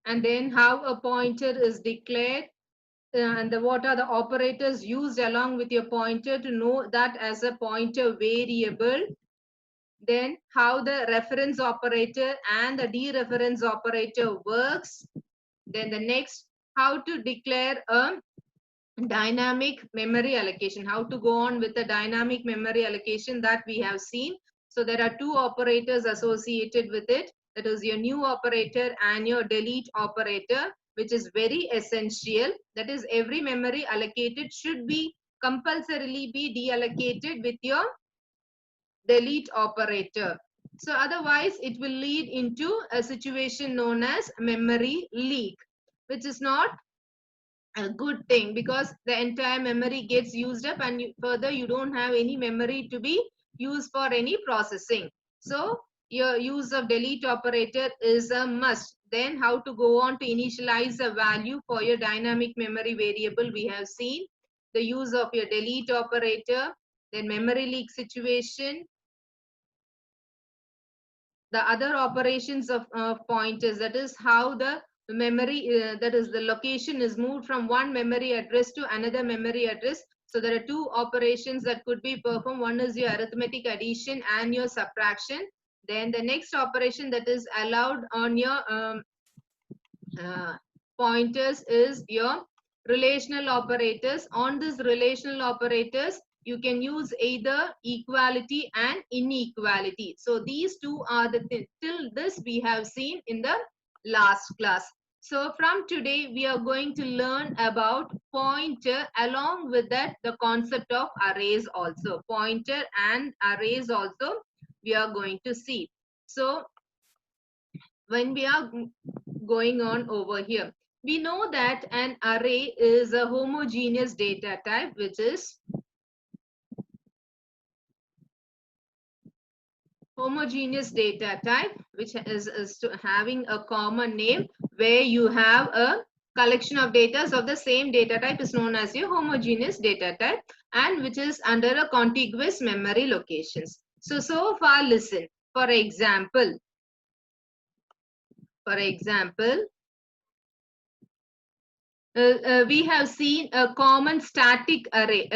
and then how a pointer is declared, and what are the operators used along with your pointer to know that as a pointer variable. Then how the reference operator and the dereference operator works. Then the next, how to declare a dynamic memory allocation, how to go on with the dynamic memory allocation that we have seen. So there are two operators associated with it, that is your new operator and your delete operator, which is very essential. That is, every memory allocated should be compulsorily be deallocated with your delete operator. So otherwise it will lead into a situation known as memory leak, which is not a good thing, because the entire memory gets used up, and further you don't have any memory to be used for any processing. So your use of delete operator is a must. Then how to go on to initialize a value for your dynamic memory variable, we have seen the use of your delete operator. Then memory leak situation, the other operations of pointers, that is how the memory, that is the location is moved from one memory address to another memory address. So there are two operations that could be performed. One is your arithmetic addition and your subtraction. Then the next operation that is allowed on your uh, pointers is your relational operators. On this relational operators, you can use either equality and inequality. So these two are the till this we have seen in the last class. So from today we are going to learn about pointer, along with that the concept of arrays also. Pointer and arrays also we are going to see. So when we are going on over here, we know that an array is a homogeneous data type, which is homogeneous data type, which is having a common name, where you have a collection of data of the same data type is known as your homogeneous data type, and which is under a contiguous memory locations. So far listen. For example, we have seen a common static array,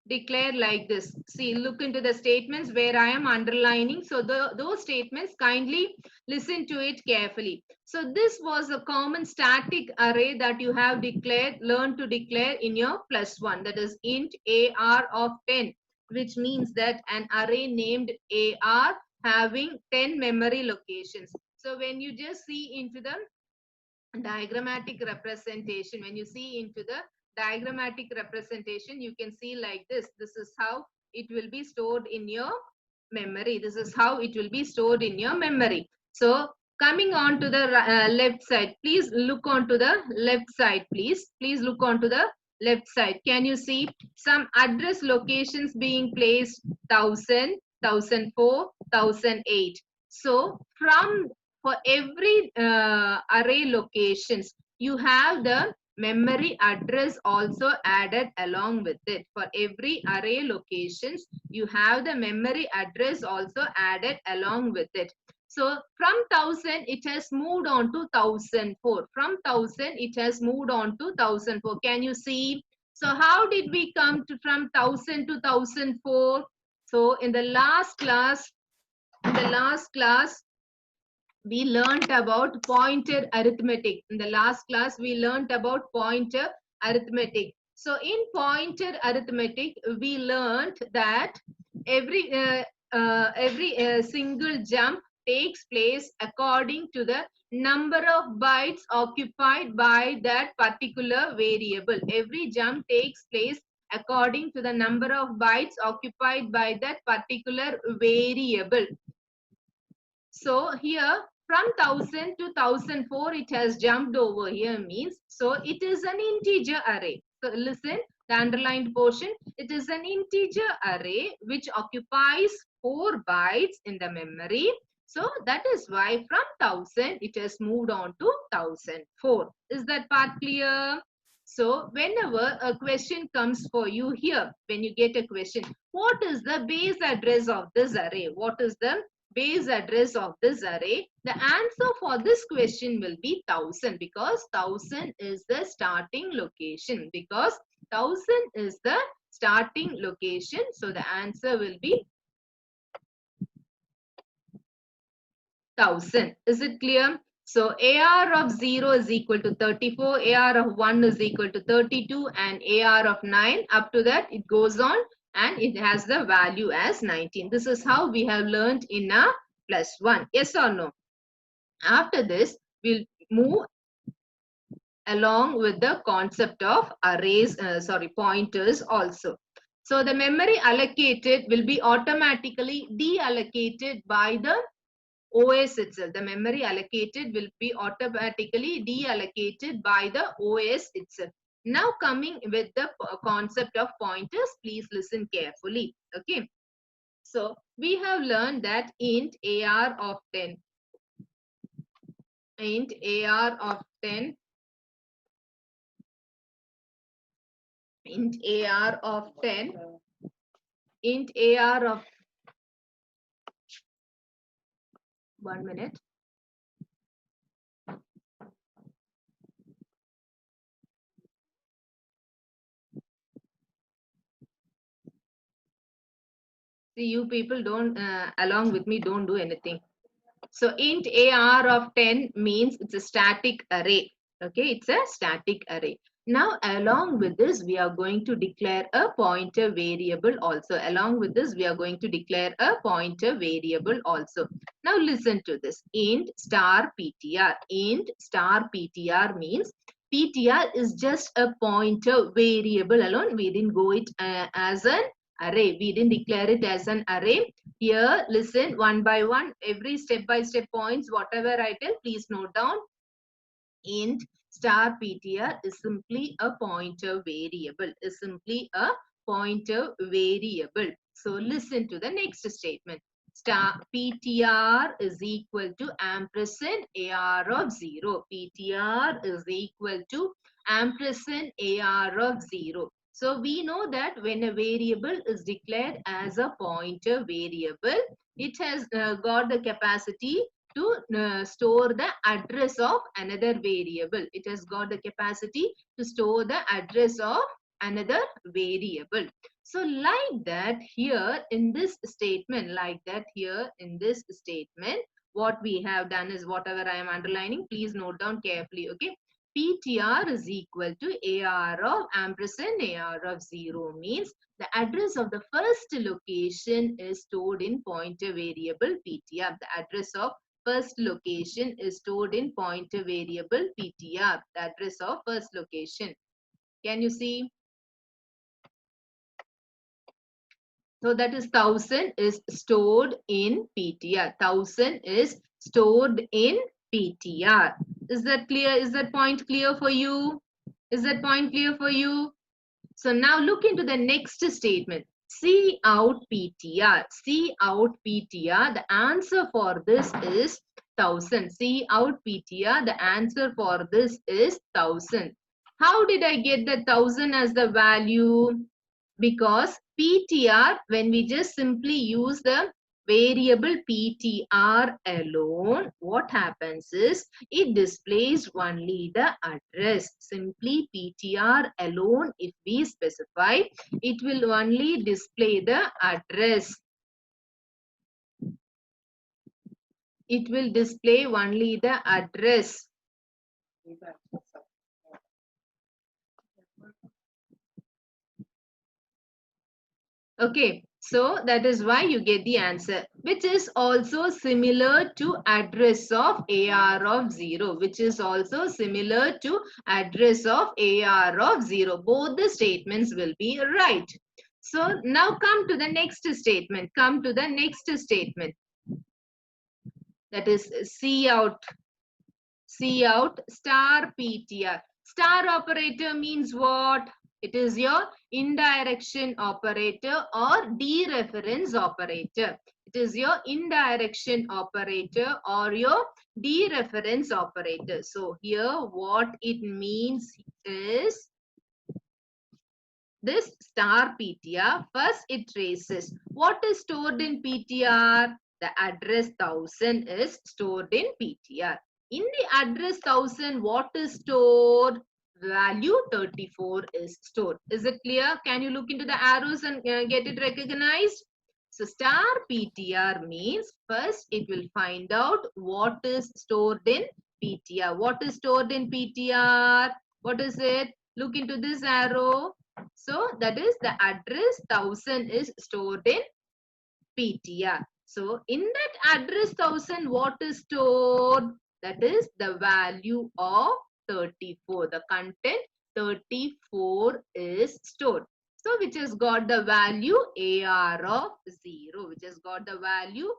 declared like this. See, look into the statements where I am underlining. So those statements, kindly listen to it carefully. So this was a common static array that you have learned to declare in your +1, that is int AR of 10, which means that an array named AR having 10 memory locations. So when you just see into the diagrammatic representation, when you see into the diagrammatic representation, you can see like this. This is how it will be stored in your memory. This is how it will be stored in your memory. So coming on to the left side, please look on to the left side, please look on to the left side. Can you see some address locations being placed? 1000, 1004, 1008. So from, for every array locations, you have the memory address also added along with it. For every array locations, you have the memory address also added along with it. So from 1000 it has moved on to 1004. From 1000 it has moved on to 1004. Can you see? So how did we come to from 1000 to 1004? So in the last class, we learned about pointer arithmetic. In the last class, we learned about pointer arithmetic. So in pointer arithmetic, we learned that every single jump takes place according to the number of bytes occupied by that particular variable. Every jump takes place according to the number of bytes occupied by that particular variable. So here from 1000 to 1004 it has jumped over here, means so it is an integer array. So listen, the underlined portion, it is an integer array which occupies 4 bytes in the memory. So that is why from 1000 it has moved on to 1004. Is that part clear? So whenever a question comes for you here, when you get a question, what is the base address of this array? What is the base address of this array? The answer for this question will be 1000, because 1000 is the starting location, because 1000 is the starting location. So the answer will be 1000. Is it clear? So AR of 0 is equal to 34, AR of 1 is equal to 32, and AR of 9, up to that it goes on and it has the value as 19. This is how we have learned in a +1. Yes or no? After this, we'll move along with the concept of arrays, pointers also. So the memory allocated will be automatically deallocated by the OS itself. The memory allocated will be automatically deallocated by the OS itself. Now coming with the concept of pointers, please listen carefully. Okay. So we have learned that int AR of 10, int AR of 10, int AR of 10, int AR of 1 minute. See, you people don't, along with me, don't do anything. So int AR of 10 means it's a static array. Okay, it's a static array. Now, along with this, we are going to declare a pointer variable also. Along with this, we are going to declare a pointer variable also. Now, listen to this. Int star PTR. Int star PTR means PTR is just a pointer variable alone. We didn't go it as an array. We didn't declare it as an array. Here, listen one by one, every step-by-step points, whatever I tell, please note down. Int star PTR is simply a pointer variable, is simply a pointer variable. So listen to the next statement. Star PTR is equal to ampersand AR of 0. PTR is equal to ampersand AR of 0. So we know that when a variable is declared as a pointer variable, it has got the capacity to store the address of another variable. It has got the capacity to store the address of another variable. So like that here in this statement, what we have done is whatever I am underlining, please note down carefully, okay? PTR is equal to AR of ampersand AR of 0 means the address of the first location is stored in pointer variable PTR. The address of first location is stored in pointer variable PTR, the address of first location. Can you see? So that is 1000 is stored in PTR. 1000 is stored in PTR. Is that clear? Is that point clear for you? Is that point clear for you? So now look into the next statement. See out PTR. See out PTR. The answer for this is 1000. See out PTR. The answer for this is 1000. How did I get the 1000 as the value? Because PTR, when we just simply use the variable PTR alone, what happens is it displays only the address. Simply PTR alone, if we specify, it will only display the address. It will display only the address. Okay, so that is why you get the answer, which is also similar to address of AR of 0, which is also similar to address of AR of 0. Both the statements will be right. So now come to the next statement. Come to the next statement. That is cout star PTR. Star operator means what? It is your indirection operator or dereference operator. It is your indirection operator or your dereference operator. So here what it means is this star PTR, first it traces what is stored in PTR. The address 1000 is stored in PTR. In the address 1000, what is stored? Value 34 is stored. Is it clear? Can you look into the arrows and get it recognized? So star PTR means first it will find out what is stored in PTR. What is stored in PTR? What is it? Look into this arrow. So that is the address 1000 is stored in PTR. So in that address 1000, what is stored? That is the value of 34. The content 34 is stored. So which has got the value AR of 0. Which has got the value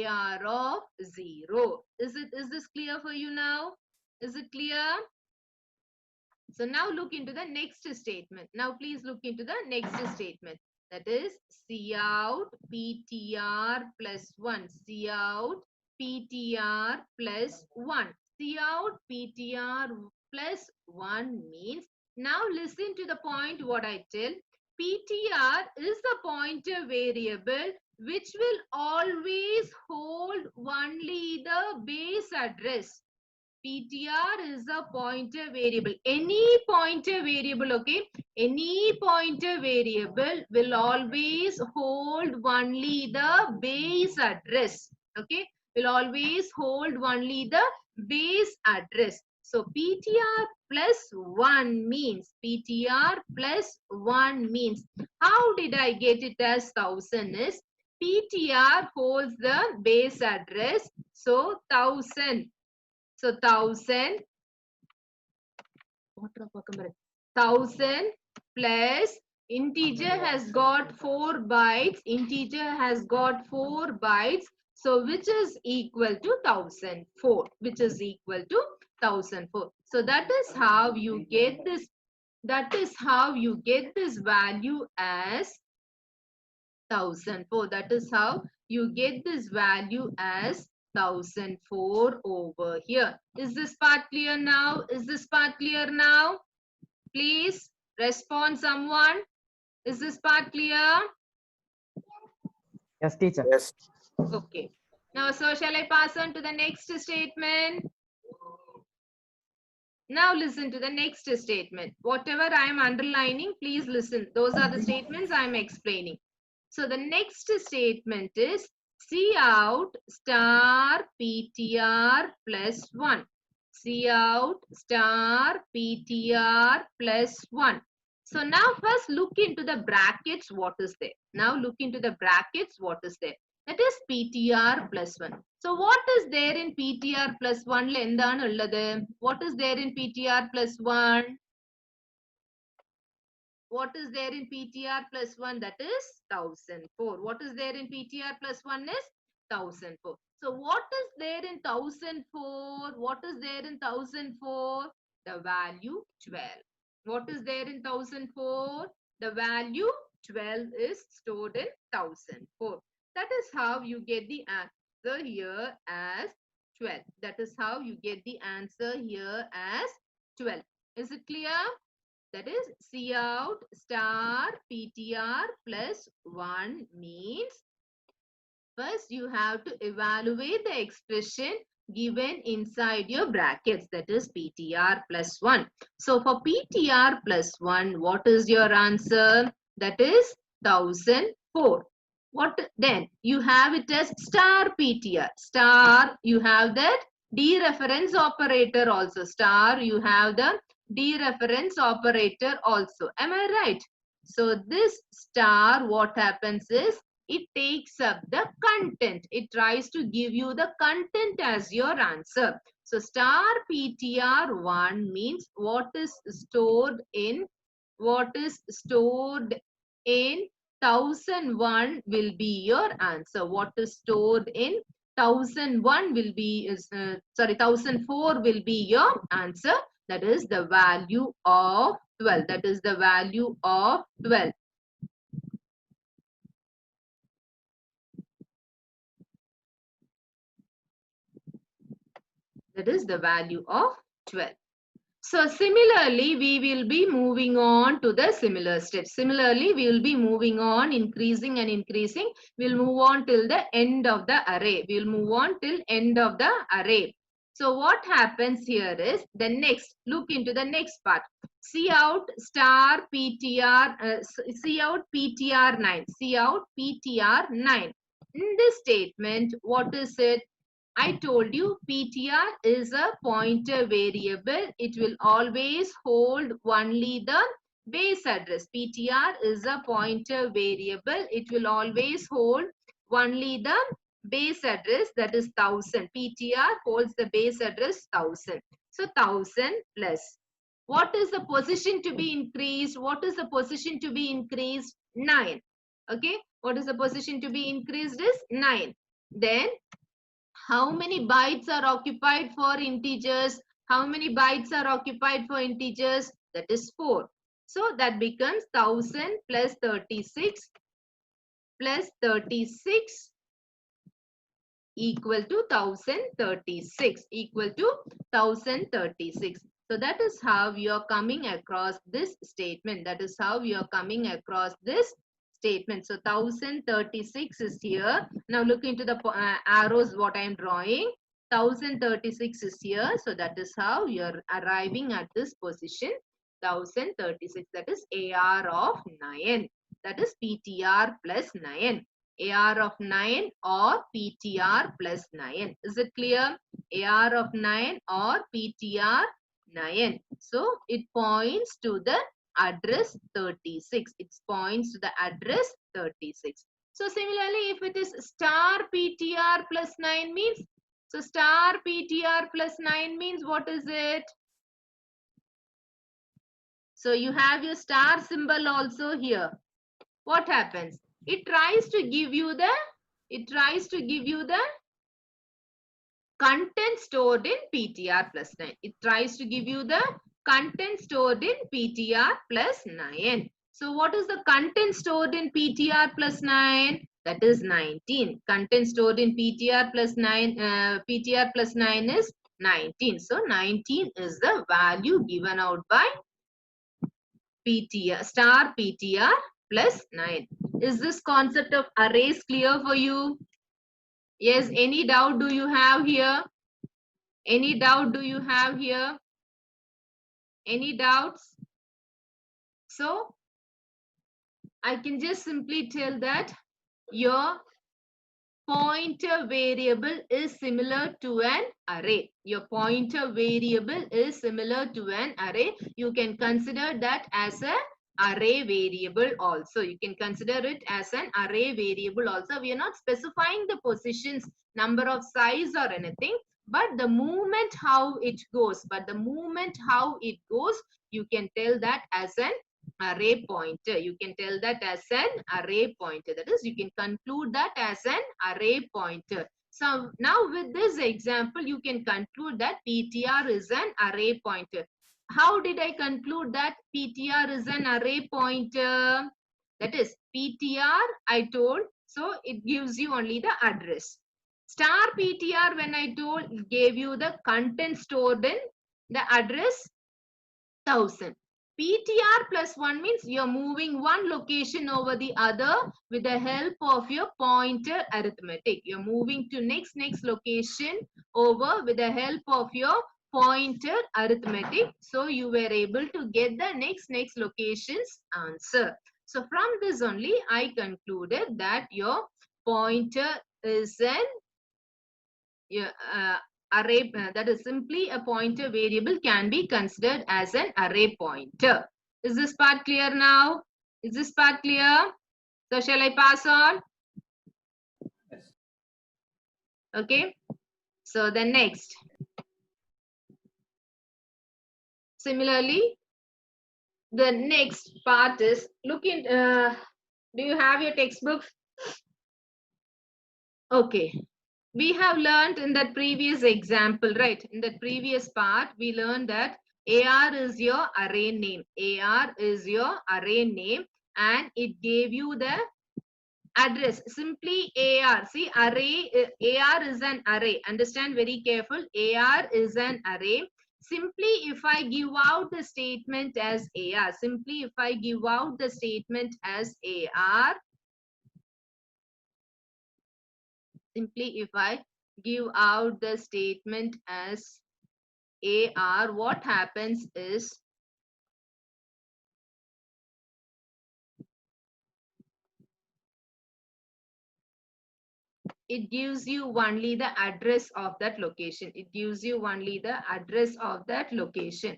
AR of 0. Is this clear for you now? Is it clear? So now look into the next statement. Now please look into the next statement. That is Cout PTR plus 1. Cout PTR plus 1. Cout PTR plus 1 means, now listen to the point what I tell. PTR is the pointer variable which will always hold only the base address. PTR is a pointer variable. Any pointer variable, okay? Any pointer variable will always hold only the base address. Okay? Will always hold only the base address. So PTR plus 1 means, PTR plus 1 means, how did I get it as 1000 is, PTR holds the base address. So 1000. So 1000 plus integer has got 4 bytes. Integer has got 4 bytes. So which is equal to 1004. Which is equal to 1004. So that is how you get this. That is how you get this value as 1004. That is how you get this value as 1004 over here. Is this part clear now? Is this part clear now? Please respond someone. Is this part clear? Yes, teacher. Yes. Okay. Now, so shall I pass on to the next statement? Now listen to the next statement. Whatever I am underlining, please listen. Those are the statements I am explaining. So the next statement is Cout star PTR plus 1. Cout star PTR plus 1. So now first look into the brackets, what is there. Now look into the brackets, what is there. That is PTR plus 1. So what is there in PTR plus 1? What is there in PTR plus 1? What is there in PTR plus 1? That is 1004. What is there in PTR plus 1 is 1004. So what is there in 1004? What is there in 1004? The value 12. What is there in 1004? The value 12 is stored in 1004. That is how you get the answer here as 12. That is how you get the answer here as 12. Is it clear? That is Cout star PTR plus 1 means, first you have to evaluate the expression given inside your brackets, that is PTR plus 1. So for PTR plus 1, what is your answer? That is 1004. What then? You have it as star PTR. Star, you have that dereference operator also. Star, you have the dereference operator also. Am I right? So this star, what happens is, it takes up the content. It tries to give you the content as your answer. So star PTR 1 means what is stored in 1001 will be your answer. What is stored in 1001 will be 1004 will be your answer. That is the value of 12. That is the value of 12. That is the value of 12. So similarly, we will be moving on to the similar steps. Similarly, we will be moving on, increasing and increasing. We'll move on till the end of the array. We'll move on till end of the array. So what happens here is the next, look into the next part. See out star PTR, see out PTR9, see out PTR9. In this statement, what is it? I told you PTR is a pointer variable. It will always hold only the base address. PTR is a pointer variable. It will always hold only the base address, that is 1000. PTR holds the base address 1000. So 1000 plus. What is the position to be increased? What is the position to be increased? 9. Okay. What is the position to be increased is 9. Then how many bytes are occupied for integers? How many bytes are occupied for integers? That is 4. So that becomes 1000 plus 36 plus 36 equal to 1036, equal to 1036. So that is how you are coming across this statement. That is how you are coming across this statement. So 1036 is here. Now look into the arrows what I am drawing. 1036 is here. So that is how you are arriving at this position. 1036, that is AR of 9. That is PTR plus 9. AR of 9 or PTR plus 9. Is it clear? AR of 9 or PTR 9. So it points to the address 36. It points to the address 36. So similarly, if it is star PTR plus 9 means, so star PTR plus 9 means what is it? So you have your star symbol also here. What happens? It tries to give you the content stored in PTR plus 9. It tries to give you the content stored in PTR plus 9. So what is the content stored in PTR plus 9? That is 19. Content stored in PTR plus 9, PTR plus 9 is 19. So 19 is the value given out by PTR, star PTR plus 9. Is this concept of arrays clear for you? Yes, any doubt do you have here? Any doubt do you have here? Any doubts? So, I can just simply tell that your pointer variable is similar to an array. Your pointer variable is similar to an array. You can consider that as a array variable also. You can consider it as an array variable also. We are not specifying the positions, number of size or anything, but the movement how it goes. You can tell that as an array pointer. You can tell that as an array pointer. That is, you can conclude that as an array pointer. So now with this example, you can conclude that PTR is an array pointer. How did I conclude that PTR is an array pointer? That is, PTR I told, so it gives you only the address. Star PTR, when I told, it gave you the content stored in the address 1000. PTR plus 1 means you're moving one location over the other with the help of your pointer arithmetic. You're moving to next location over with the help of your pointer arithmetic. So you were able to get the next location's answer. So from this only, I concluded that your pointer is an array, that is simply a pointer variable can be considered as an array pointer. Is this part clear now? Is this part clear? So shall I pass on? Yes. Okay. So the next. Similarly, the next part is look in. Do you have your textbook? Okay. We have learned in that previous example, right? In the previous part, we learned that AR is your array name. AR is your array name and it gave you the address. Simply AR. See, array, AR is an array. Understand very careful. AR is an array. Simply if I give out the statement as AR, simply if I give out the statement as AR, simply if I give out the statement as AR, what happens is it gives you only the address of that location. It gives you only the address of that location.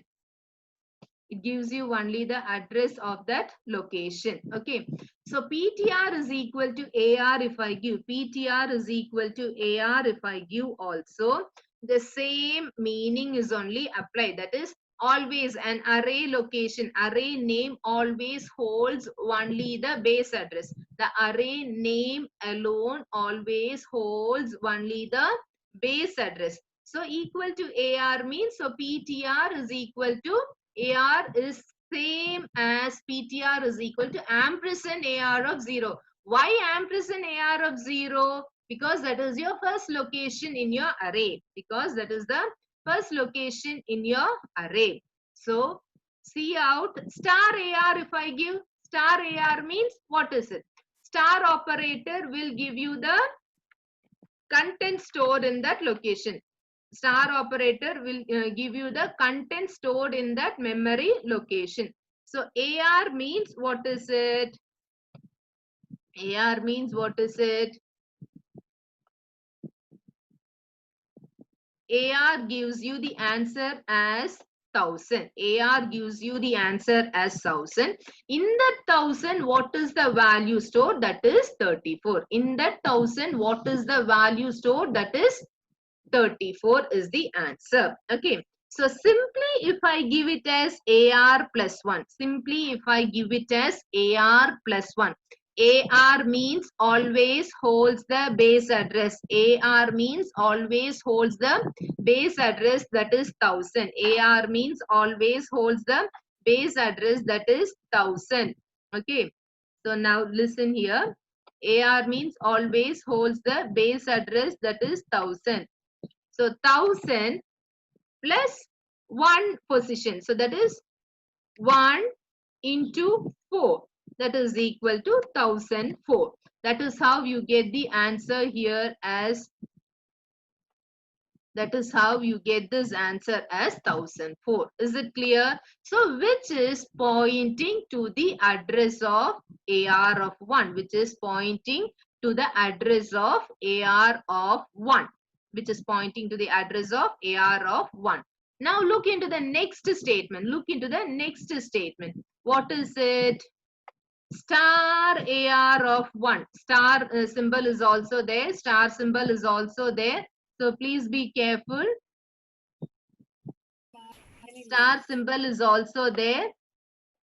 It gives you only the address of that location. Okay. So PTR is equal to AR if I give. PTR is equal to AR if I give also. The same meaning is only applied. That is always an array location, array name always holds only the base address. The array name alone always holds only the base address. So equal to AR means, so PTR is equal to AR is same as PTR is equal to ampersand AR of 0. Why ampersand AR of 0? Because that is your first location in your array. Because that is the first location in your array. So see out star AR if I give. Star AR means what is it? Star operator will give you the content stored in that location. Star operator will give you the content stored in that memory location. So AR means what is it? AR means what is it? AR gives you the answer as 1000. AR gives you the answer as 1000. In that 1000, what is the value stored? That is 34. In that 1000, what is the value stored? That is 34 is the answer. Okay. So simply if I give it as AR plus 1, simply if I give it as AR plus 1, AR means always holds the base address. AR means always holds the base address, that is 1000. AR means always holds the base address, that is 1000. Okay. So now listen here. AR means always holds the base address, that is 1000. So 1000 plus 1 position. So that is 1 into 4. That is equal to 1004. That is how you get the answer here as, that is how you get this answer as 1004. Is it clear? So which is pointing to the address of AR of 1, which is pointing to the address of AR of 1, which is pointing to the address of AR of 1. Now look into the next statement. Look into the next statement. What is it? Star AR of 1. Star symbol is also there. Star symbol is also there. So please be careful. Star symbol is also there.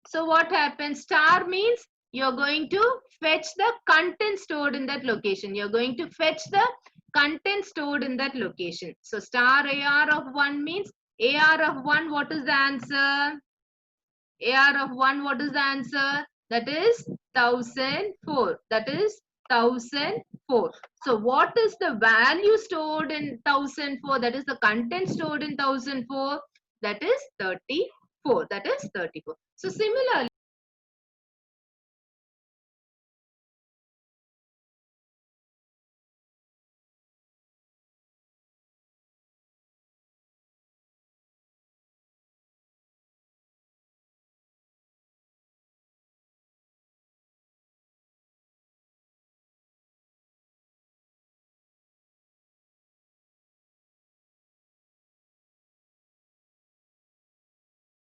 So what happens? Star means you're going to fetch the content stored in that location. You're going to fetch the content stored in that location. So star AR of 1 means AR of 1, what is the answer? AR of 1, what is the answer? That is 1004. That is 1004. So what is the value stored in 1004? That is the content stored in 1004. That is 34. That is 34. So similarly,